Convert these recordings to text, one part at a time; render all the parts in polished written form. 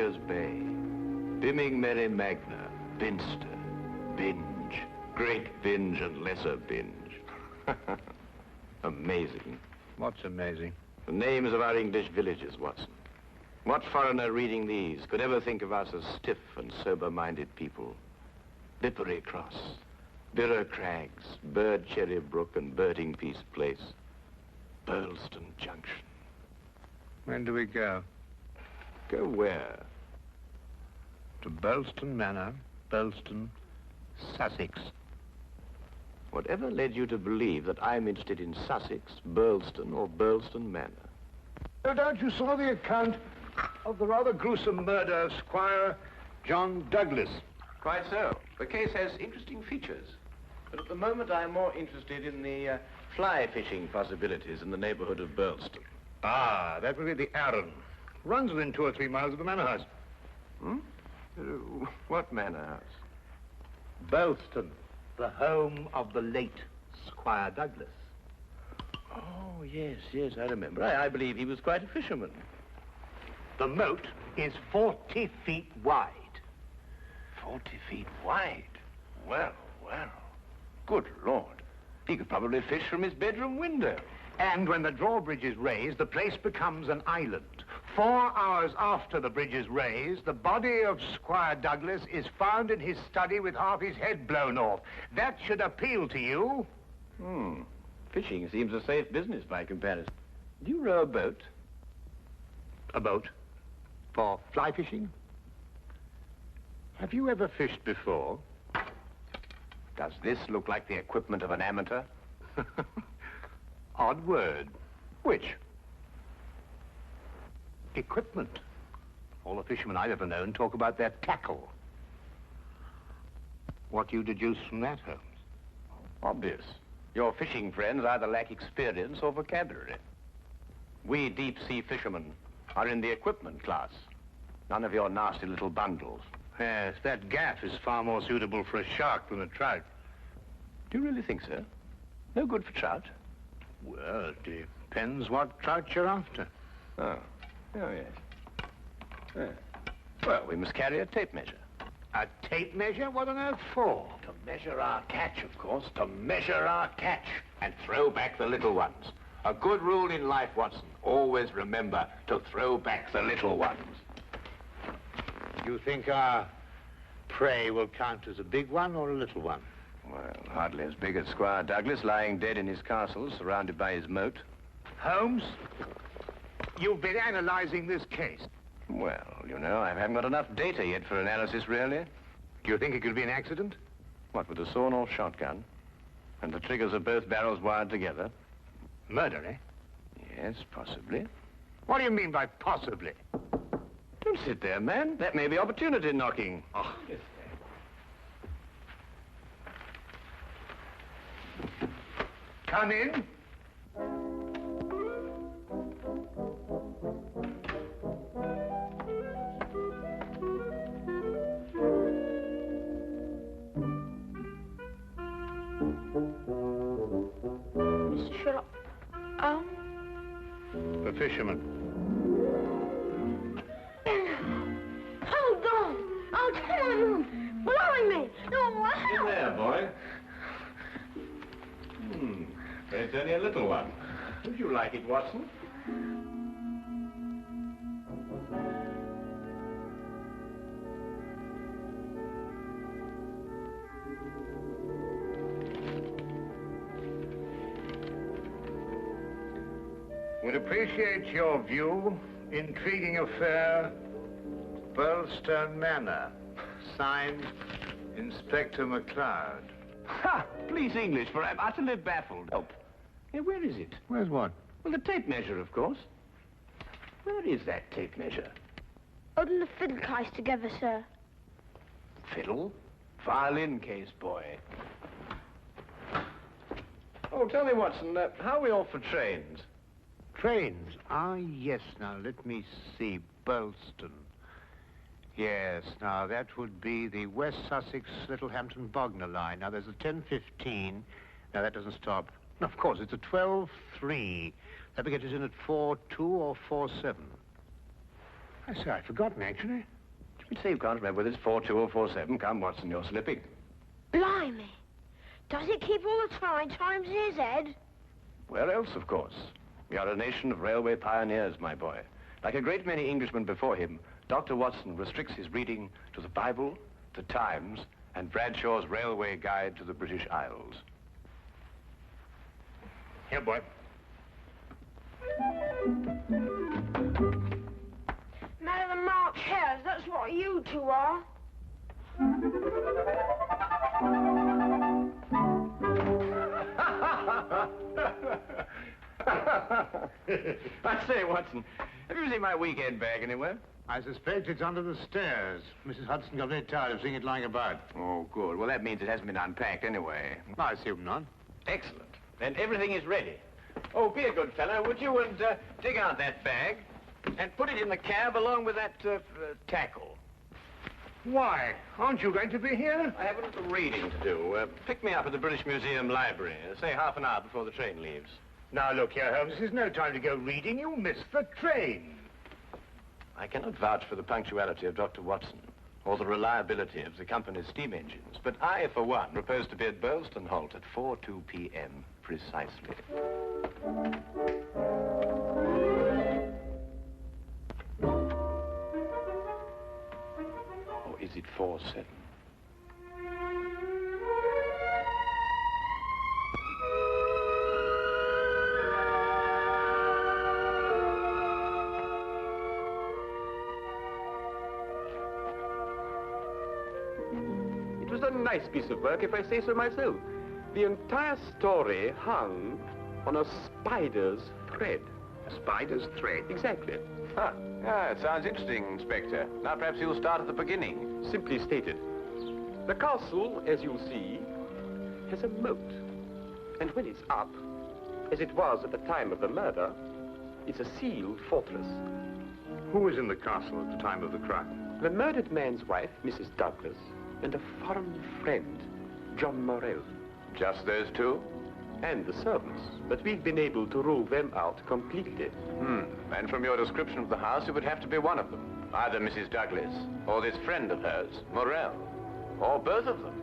Bowler's Bay, Bimming Merry Magna, Binster, Binge, Great Binge and Lesser Binge. Amazing. What's amazing? The names of our English villages, Watson. What foreigner reading these could ever think of us as stiff and sober-minded people? Bippery Cross, Birrer Crags, Bird Cherry Brook and Birding Peace Place, Burlston Junction. When do we go? Go where? To Burlston Manor, Burlston, Sussex. Whatever led you to believe that I'm interested in Sussex, Burlston, or Burlston Manor? No doubt you saw the account of the rather gruesome murder of Squire John Douglas. Quite so. The case has interesting features. But at the moment, I'm more interested in the fly fishing possibilities in the neighborhood of Burlston. Ah, that would be the Arun. Runs within 2 or 3 miles of the manor house. Hmm? What manor house? Burlston, the home of the late Squire Douglas. Oh, yes, I remember. I believe he was quite a fisherman. The moat is 40 feet wide. 40 feet wide? Well. Good Lord. He could probably fish from his bedroom window. And when the drawbridge is raised, the place becomes an island. 4 hours after the bridge is raised, the body of Squire Douglas is found in his study with half his head blown off. That should appeal to you. Fishing seems a safe business by comparison. Do you row a boat? A boat? For fly fishing? Have you ever fished before? Does this look like the equipment of an amateur? Odd word. Which? Equipment. All the fishermen I've ever known talk about their tackle. What do you deduce from that, Holmes? Obvious. Your fishing friends either lack experience or vocabulary. We deep-sea fishermen are in the equipment class. None of your nasty little bundles. Yes, that gaff is far more suitable for a shark than a trout. Do you really think so? No good for trout? Well, it depends what trout you're after. Oh yes. Well, we must carry a tape measure. A tape measure? What on earth for? To measure our catch, of course. To measure our catch and throw back the little ones. A good rule in life, Watson. Always remember to throw back the little ones. You think our prey will count as a big one or a little one? Well, hardly as big as Squire Douglas, lying dead in his castle, surrounded by his moat. Holmes, you've been analyzing this case. Well, you know, I haven't got enough data yet for analysis, really. Do you think it could be an accident? What, with a sawn-off shotgun? And the triggers of both barrels wired together? Murder, eh? Yes, possibly. What do you mean by possibly? Don't sit there, man. That may be opportunity knocking. Oh. Come in. Mr. Sherlock, The fisherman. Hold on! Oh, come on! Blowing me! No, In there, boy. But it's only a little one. Would you like it, Watson? Would appreciate your view. Intriguing affair, Burlston Manor. Signed, Inspector McLeod. Ha! Please, English, for I'm utterly baffled. Help. Hey, where is it? Where's what? Well, the tape measure, of course. Where is that tape measure? Holding the fiddle case together, sir. Fiddle? Violin case, boy. Oh, tell me, Watson, how are we off for trains? Trains? Ah, yes. Now, let me see. Burlston. Yes, now, that would be the West Sussex Littlehampton Bognor line. Now, there's a 10:15. Now, that doesn't stop. Of course, it's a 12:3. That will get us in at 4:2 or 4:7. I say, I'd forgotten, actually. You'd say you can't remember whether it's 4-2 or 4-7. Come, Watson, you're slipping. Blimey. Does it keep all the times in his head? Where else, of course? We are a nation of railway pioneers, my boy. Like a great many Englishmen before him, Dr. Watson restricts his reading to the Bible, the Times, and Bradshaw's Railway Guide to the British Isles. Here, boy. Man of the March Hares, that's what you two are. I say, Watson, have you seen my weekend bag anywhere? I suspect it's under the stairs. Mrs. Hudson got very tired of seeing it lying about. Oh, good. Well, that means it hasn't been unpacked anyway. I assume not. Excellent. Then everything is ready. Oh, be a good fellow, would you, and dig out that bag and put it in the cab along with that tackle. Why? Aren't you going to be here? I have a little reading to do. Pick me up at the British Museum Library, say half an hour before the train leaves. Now, look here, Holmes. This is no time to go reading. You'll miss the train. I cannot vouch for the punctuality of Dr. Watson or the reliability of the company's steam engines, but I, for one, propose to be at Burleston Halt at 4:02 p.m. precisely. Or is it 4:07? It was a nice piece of work, if I say so myself. The entire story hung on a spider's thread. A spider's thread? Exactly. Huh. Yeah, it sounds interesting, Inspector. Now perhaps you'll start at the beginning. Simply stated, the castle, as you'll see, has a moat. And when it's up, as it was at the time of the murder, it's a sealed fortress. Who was in the castle at the time of the crime? The murdered man's wife, Mrs. Douglas, and a foreign friend, John Morell. Just those two? And the servants, but we've been able to rule them out completely. And from your description of the house, it would have to be one of them. Either Mrs. Douglas, or this friend of hers, Morell, or both of them.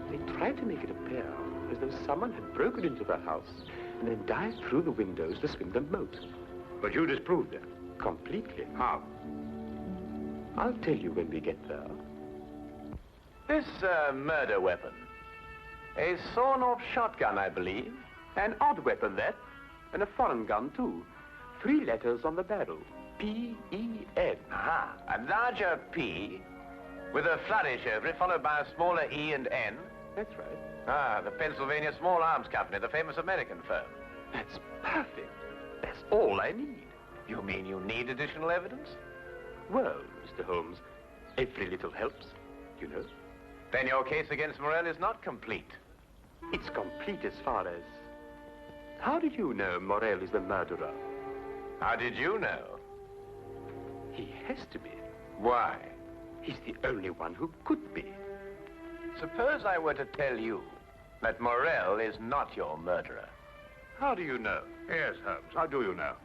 They tried to make it appear as though someone had broken into the house and then dived through the windows to swim the moat. But you disproved it. Completely. How? I'll tell you when we get there. This murder weapon. A sawn-off shotgun, I believe. An odd weapon, that. And a foreign gun, too. 3 letters on the barrel. P-E-N. Aha. A larger P with a flourish over it, followed by a smaller E and N. That's right. Ah, the Pennsylvania Small Arms Company, the famous American firm. That's perfect. That's all I need. You mean you need additional evidence? Well, Mr. Holmes, every little helps, you know. Then your case against Morell is not complete. It's complete as far as... How did you know Morell is the murderer? How did you know? He has to be. Why? He's the only one who could be. Suppose I were to tell you that Morell is not your murderer. How do you know? Yes, Holmes. How do you know?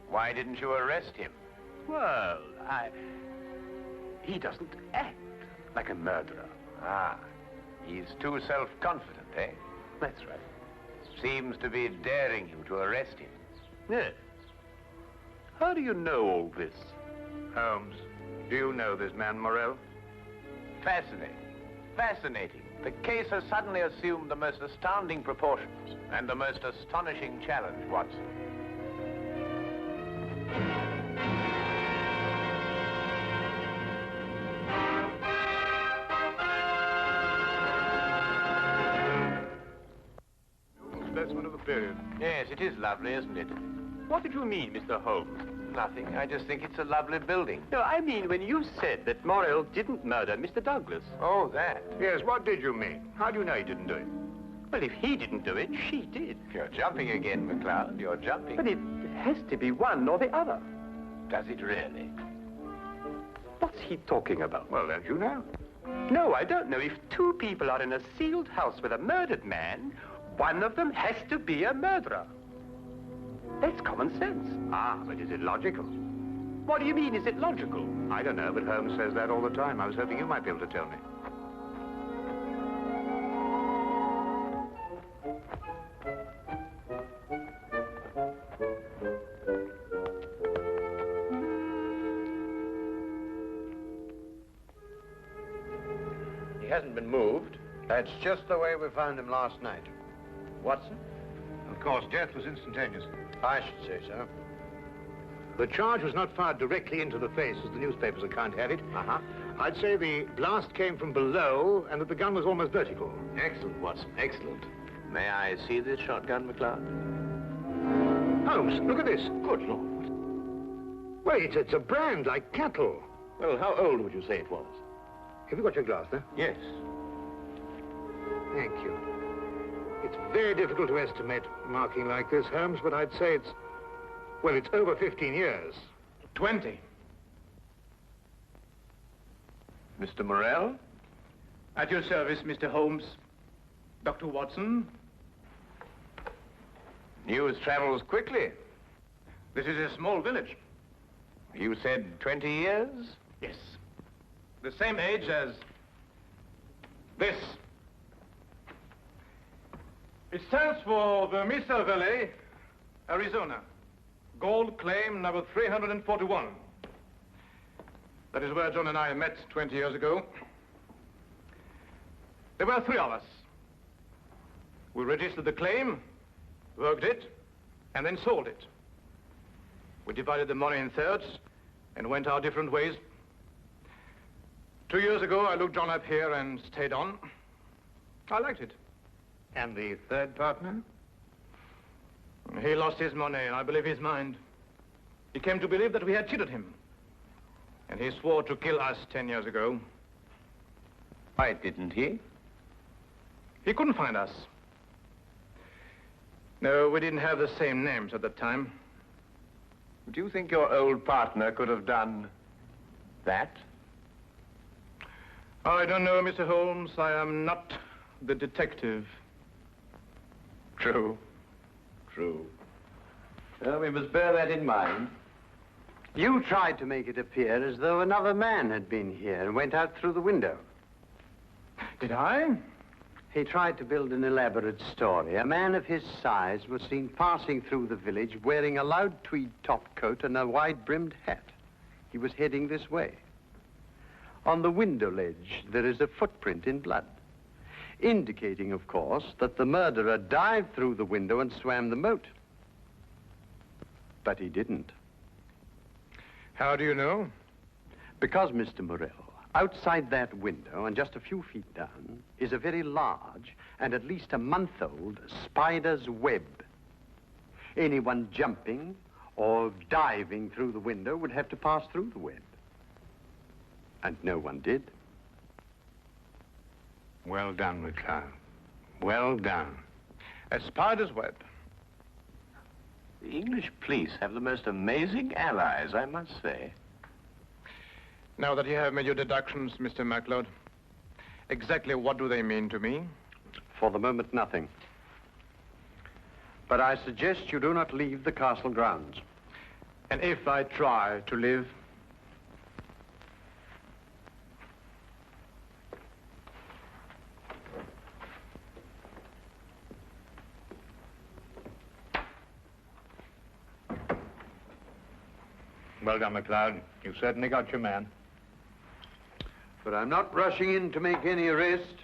Why didn't you arrest him? Well, He doesn't act like a murderer. Ah, he's too self-confident, eh? That's right. Seems to be daring you to arrest him. Yes. How do you know all this? Holmes, do you know this man Morell? Fascinating. Fascinating. The case has suddenly assumed the most astounding proportions and the most astonishing challenge, Watson. Specimen of the period. Yes, it is lovely, isn't it? What did you mean, Mr. Holmes? Nothing. I just think it's a lovely building. No, I mean when you said that Morell didn't murder Mr. Douglas. Oh, that. Yes, what did you mean? How do you know he didn't do it? Well, if he didn't do it, she did. You're jumping again, McCloud. You're jumping. But it has to be one or the other. Does it really? What's he talking about? Well, don't you know? No, I don't know. If 2 people are in a sealed house with a murdered man, one of them has to be a murderer. That's common sense. Ah, but is it logical? What do you mean? Is it logical? I don't know, but Holmes says that all the time. I was hoping you might be able to tell me. He hasn't been moved. That's just the way we found him last night. Watson? Of course, death was instantaneous. I should say so. The charge was not fired directly into the face, as the newspapers account have it. Uh-huh. I'd say the blast came from below and that the gun was almost vertical. Excellent, Watson. Excellent. May I see this shotgun, McLeod? Holmes, look at this. Good Lord. Well, it's a brand like cattle. Well, how old would you say it was? Have you got your glass there? Yes. Thank you. It's very difficult to estimate marking like this, Holmes, but I'd say it's over 15 years. 20. Mr. Morrell? At your service, Mr. Holmes. Dr. Watson. News travels quickly. This is a small village. You said 20 years? Yes. The same age as this. It stands for the Mesa Valley, Arizona. Gold claim number 341. That is where John and I met 20 years ago. There were 3 of us. We registered the claim, worked it, and then sold it. We divided the money in thirds and went our different ways. 2 years ago, I looked John up here and stayed on. I liked it. And the third partner? He lost his money, and I believe his mind. He came to believe that we had cheated him. And he swore to kill us 10 years ago. Why didn't he? He couldn't find us. No, we didn't have the same names at the time. Do you think your old partner could have done that? I don't know, Mr. Holmes. I am not the detective. True. True. Well, we must bear that in mind. You tried to make it appear as though another man had been here and went out through the window. Did I? He tried to build an elaborate story. A man of his size was seen passing through the village wearing a loud tweed topcoat and a wide-brimmed hat. He was heading this way. On the window ledge, there is a footprint in blood, indicating, of course, that the murderer dived through the window and swam the moat. But he didn't. How do you know? Because, Mr. Morrell, outside that window and just a few feet down is a very large and at least a month-old spider's web. Anyone jumping or diving through the window would have to pass through the web. And no one did. Well done, McLeod. Well done. A spider's web. The English police have the most amazing allies, I must say. Now that you have made your deductions, Mr. MacLeod, exactly what do they mean to me? For the moment, nothing. But I suggest you do not leave the castle grounds. And if I try to live? Well done, McLeod. You've certainly got your man. But I'm not rushing in to make any arrest.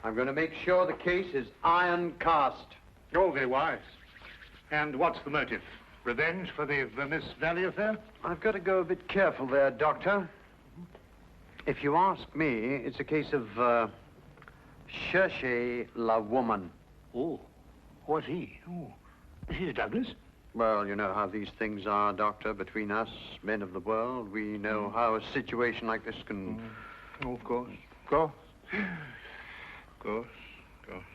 I'm going to make sure the case is iron cast. Oh, very wise. And what's the motive? Revenge for the Vermis Valley affair? I've got to go a bit careful there, Doctor. If you ask me, it's a case of, cherchez la woman. Oh, what's he? Oh, he's Douglas. Well, you know how these things are, Doctor, between us, men of the world. We know how a situation like this can... Oh, of course. Of course. Of course. Of course.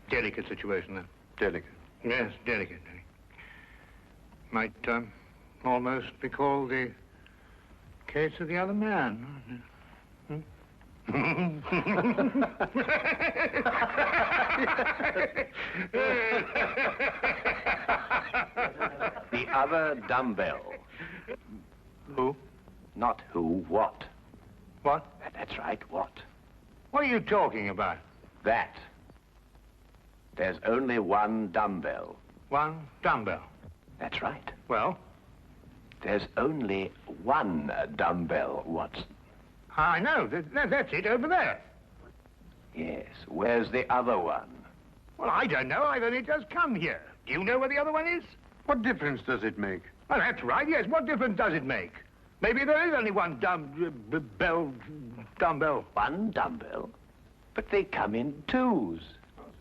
Delicate situation, then. Delicate. Yes, delicate. Might almost be called the case of the other man. Hmm? The other dumbbell. Who? Not who, what. What? That's right, what? What are you talking about? That. There's only one dumbbell. One dumbbell. That's right. Well, There's only one dumbbell, Watson. I know. That's it over there. Yes, where's the other one? Well, I don't know. I've only just come here. Do you know where the other one is? What difference does it make? Well, that's right, yes. What difference does it make? Maybe there is only one dumbbell. One dumbbell? But they come in twos.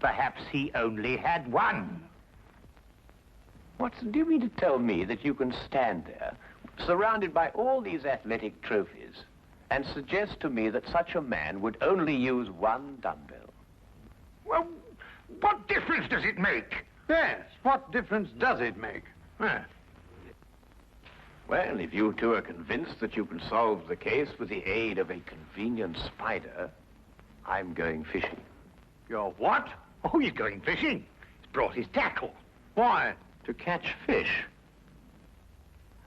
Perhaps he only had one. Watson, do you mean to tell me that you can stand there, surrounded by all these athletic trophies, and suggest to me that such a man would only use one dumbbell? Well, what difference does it make? Yes, what difference does it make? Huh. Well, if you two are convinced that you can solve the case with the aid of a convenient spider, I'm going fishing. You're what? Oh, he's going fishing. He's brought his tackle. Why? To catch fish.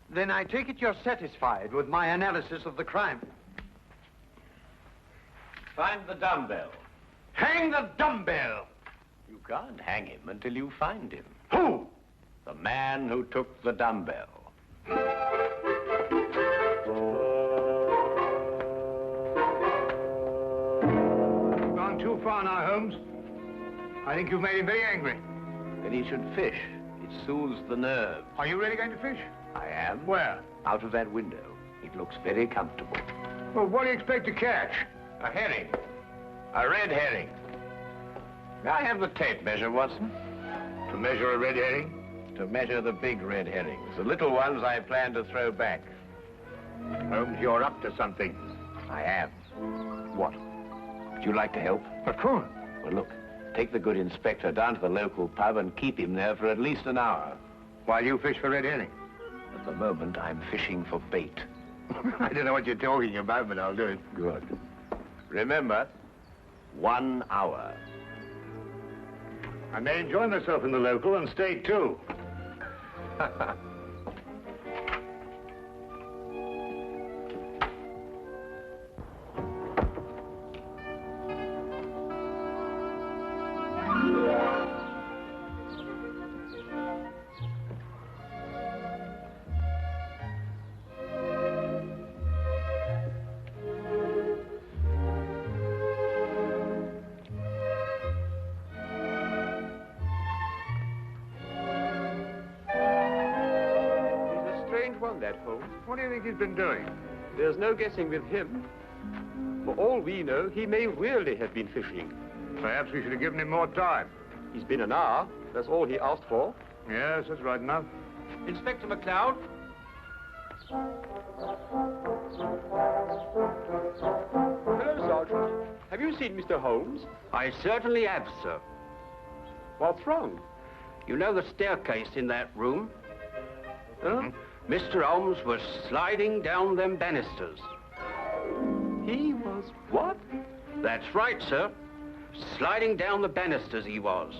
Then I take it you're satisfied with my analysis of the crime. Find the dumbbell. Hang the dumbbell. You can't hang him until you find him. Who? The man who took the dumbbell. You've gone too far now, Holmes. I think you've made him very angry. Then he should fish. It soothes the nerves. Are you really going to fish? I am. Where? Out of that window. It looks very comfortable. Well, what do you expect to catch? A herring. A red herring. May I have the tape measure, Watson? To measure a red herring? To measure the big red herrings. The little ones I plan to throw back. Holmes, you're up to something. I am. What? Would you like to help? Of course. Well, look. Take the good inspector down to the local pub and keep him there for at least an hour. While you fish for red herring? At the moment, I'm fishing for bait. I don't know what you're talking about, but I'll do it. Good. Remember, 1 hour. I may enjoy myself in the local and stay too. That Holmes. What do you think he's been doing? There's no guessing with him. For all we know, he may really have been fishing. Perhaps we should have given him more time. He's been an hour. That's all he asked for. Yes, that's right enough. Inspector McLeod. Hello, Sergeant. Have you seen Mr. Holmes? I certainly have, sir. What's wrong? You know the staircase in that room? Huh? Mr. Holmes was sliding down them banisters. He was what? That's right, sir. Sliding down the banisters he was.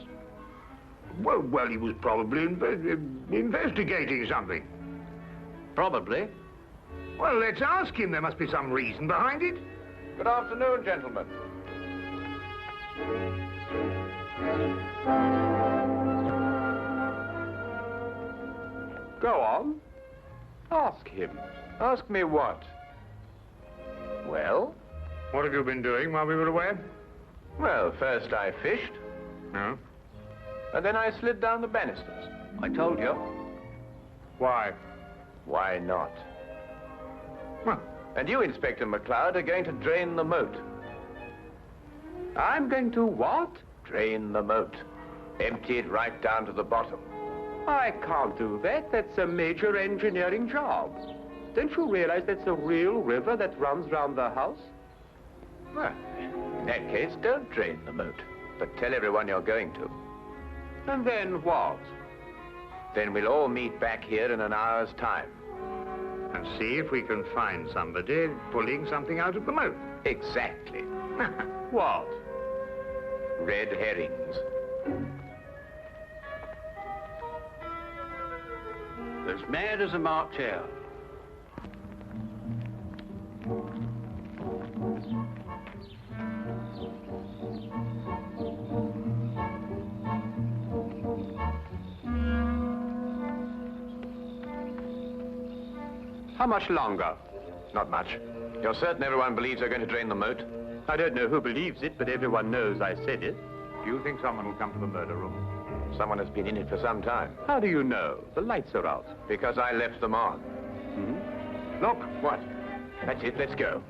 Well, he was probably investigating something. Probably. Well, let's ask him. There must be some reason behind it. Good afternoon, gentlemen. Go on. Ask him. Ask me what? Well? What have you been doing while we were away? Well, first I fished, No. and then I slid down the banisters. I told you. Why? Why not? Well, And you, Inspector McLeod, are going to drain the moat. I'm going to what? Drain the moat. Empty it right down to the bottom. I can't do that. That's a major engineering job. Don't you realize that's a real river that runs round the house? Well, in that case, don't drain the moat, but tell everyone you're going to. And then what? Then we'll all meet back here in an hour's time. and see if we can find somebody pulling something out of the moat. Exactly. What? Red herrings. As mad as a March hare. How much longer? Not much. You're certain everyone believes they're going to drain the moat? I don't know who believes it, but everyone knows I said it. Do you think someone will come to the murder room? Someone has been in it for some time. How do you know? The lights are out. Because I left them on. Look, what? That's it, let's go.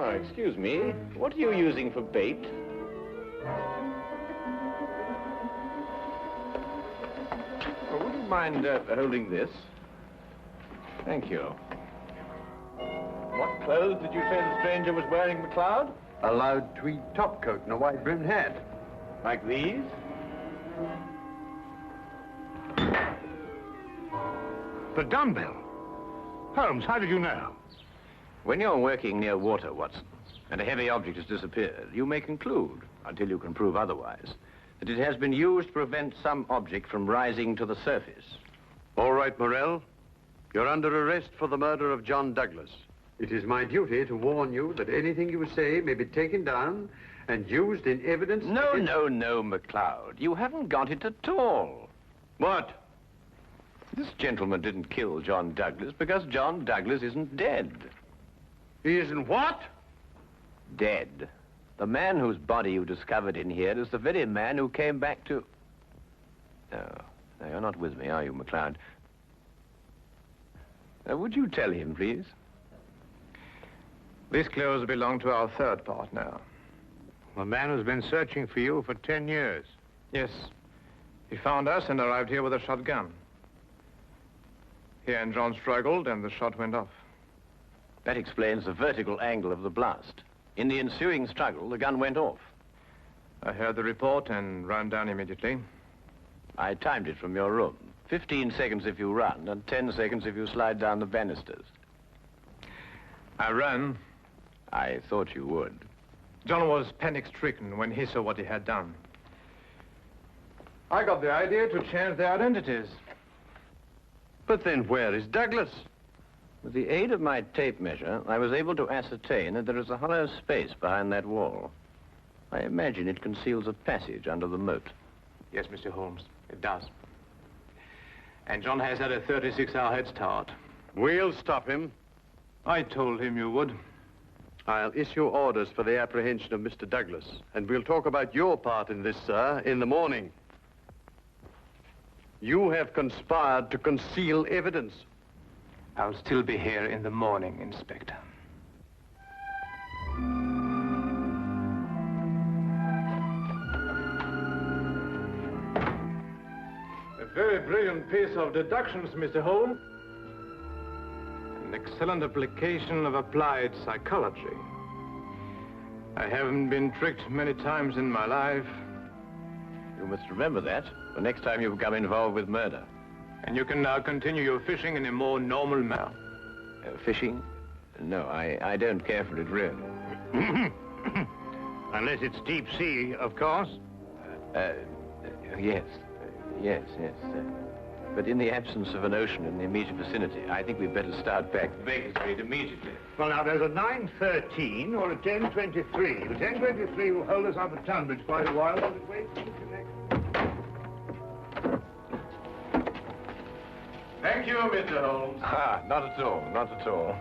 Oh, excuse me. What are you using for bait? Oh, would you mind holding this? Thank you. What clothes did you say the stranger was wearing, McLeod? A loud tweed topcoat and a wide-brimmed hat. Like these? The dumbbell. Holmes, how did you know? When you're working near water, Watson, and a heavy object has disappeared, you may conclude, until you can prove otherwise, that it has been used to prevent some object from rising to the surface. All right, Morell. You're under arrest for the murder of John Douglas. It is my duty to warn you that anything you say may be taken down and used in evidence... No, McLeod. You haven't got it at all. What? This gentleman didn't kill John Douglas because John Douglas isn't dead. He isn't what? Dead. The man whose body you discovered in here is the very man who came back to... No, you're not with me, are you, McLeod? Would you tell him, please? These clothes belong to our third partner. The man who's been searching for you for 10 years. Yes. He found us and arrived here with a shotgun. He and John struggled, and the shot went off. That explains the vertical angle of the blast. In the ensuing struggle, the gun went off. I heard the report and ran down immediately. I timed it from your room. 15 seconds if you run, and 10 seconds if you slide down the banisters. I ran. I thought you would. John was panic-stricken when he saw what he had done. I got the idea to change their identities. But then where is Douglas? With the aid of my tape measure, I was able to ascertain that there is a hollow space behind that wall. I imagine it conceals a passage under the moat. Yes, Mr. Holmes, it does. And John has had a 36-hour head start. We'll stop him. I told him you would. I'll issue orders for the apprehension of Mr. Douglas, and we'll talk about your part in this, sir, in the morning. You have conspired to conceal evidence. I'll still be here in the morning, Inspector. A very brilliant piece of deductions, Mr. Holmes. An excellent application of applied psychology. I haven't been tricked many times in my life. You must remember that the next time you become involved with murder. And you can now continue your fishing in a more normal manner. Fishing? No, I don't care for it, really. Unless it's deep sea, of course. Yes. But in the absence of an ocean in the immediate vicinity, I think we'd better start back to Baker Street immediately. Well, now, there's a 9:13 or a 10:23. The 10:23 will hold us up at Tunbridge quite a while. While it waits to connect. Thank you, Mr. Holmes. Not at all.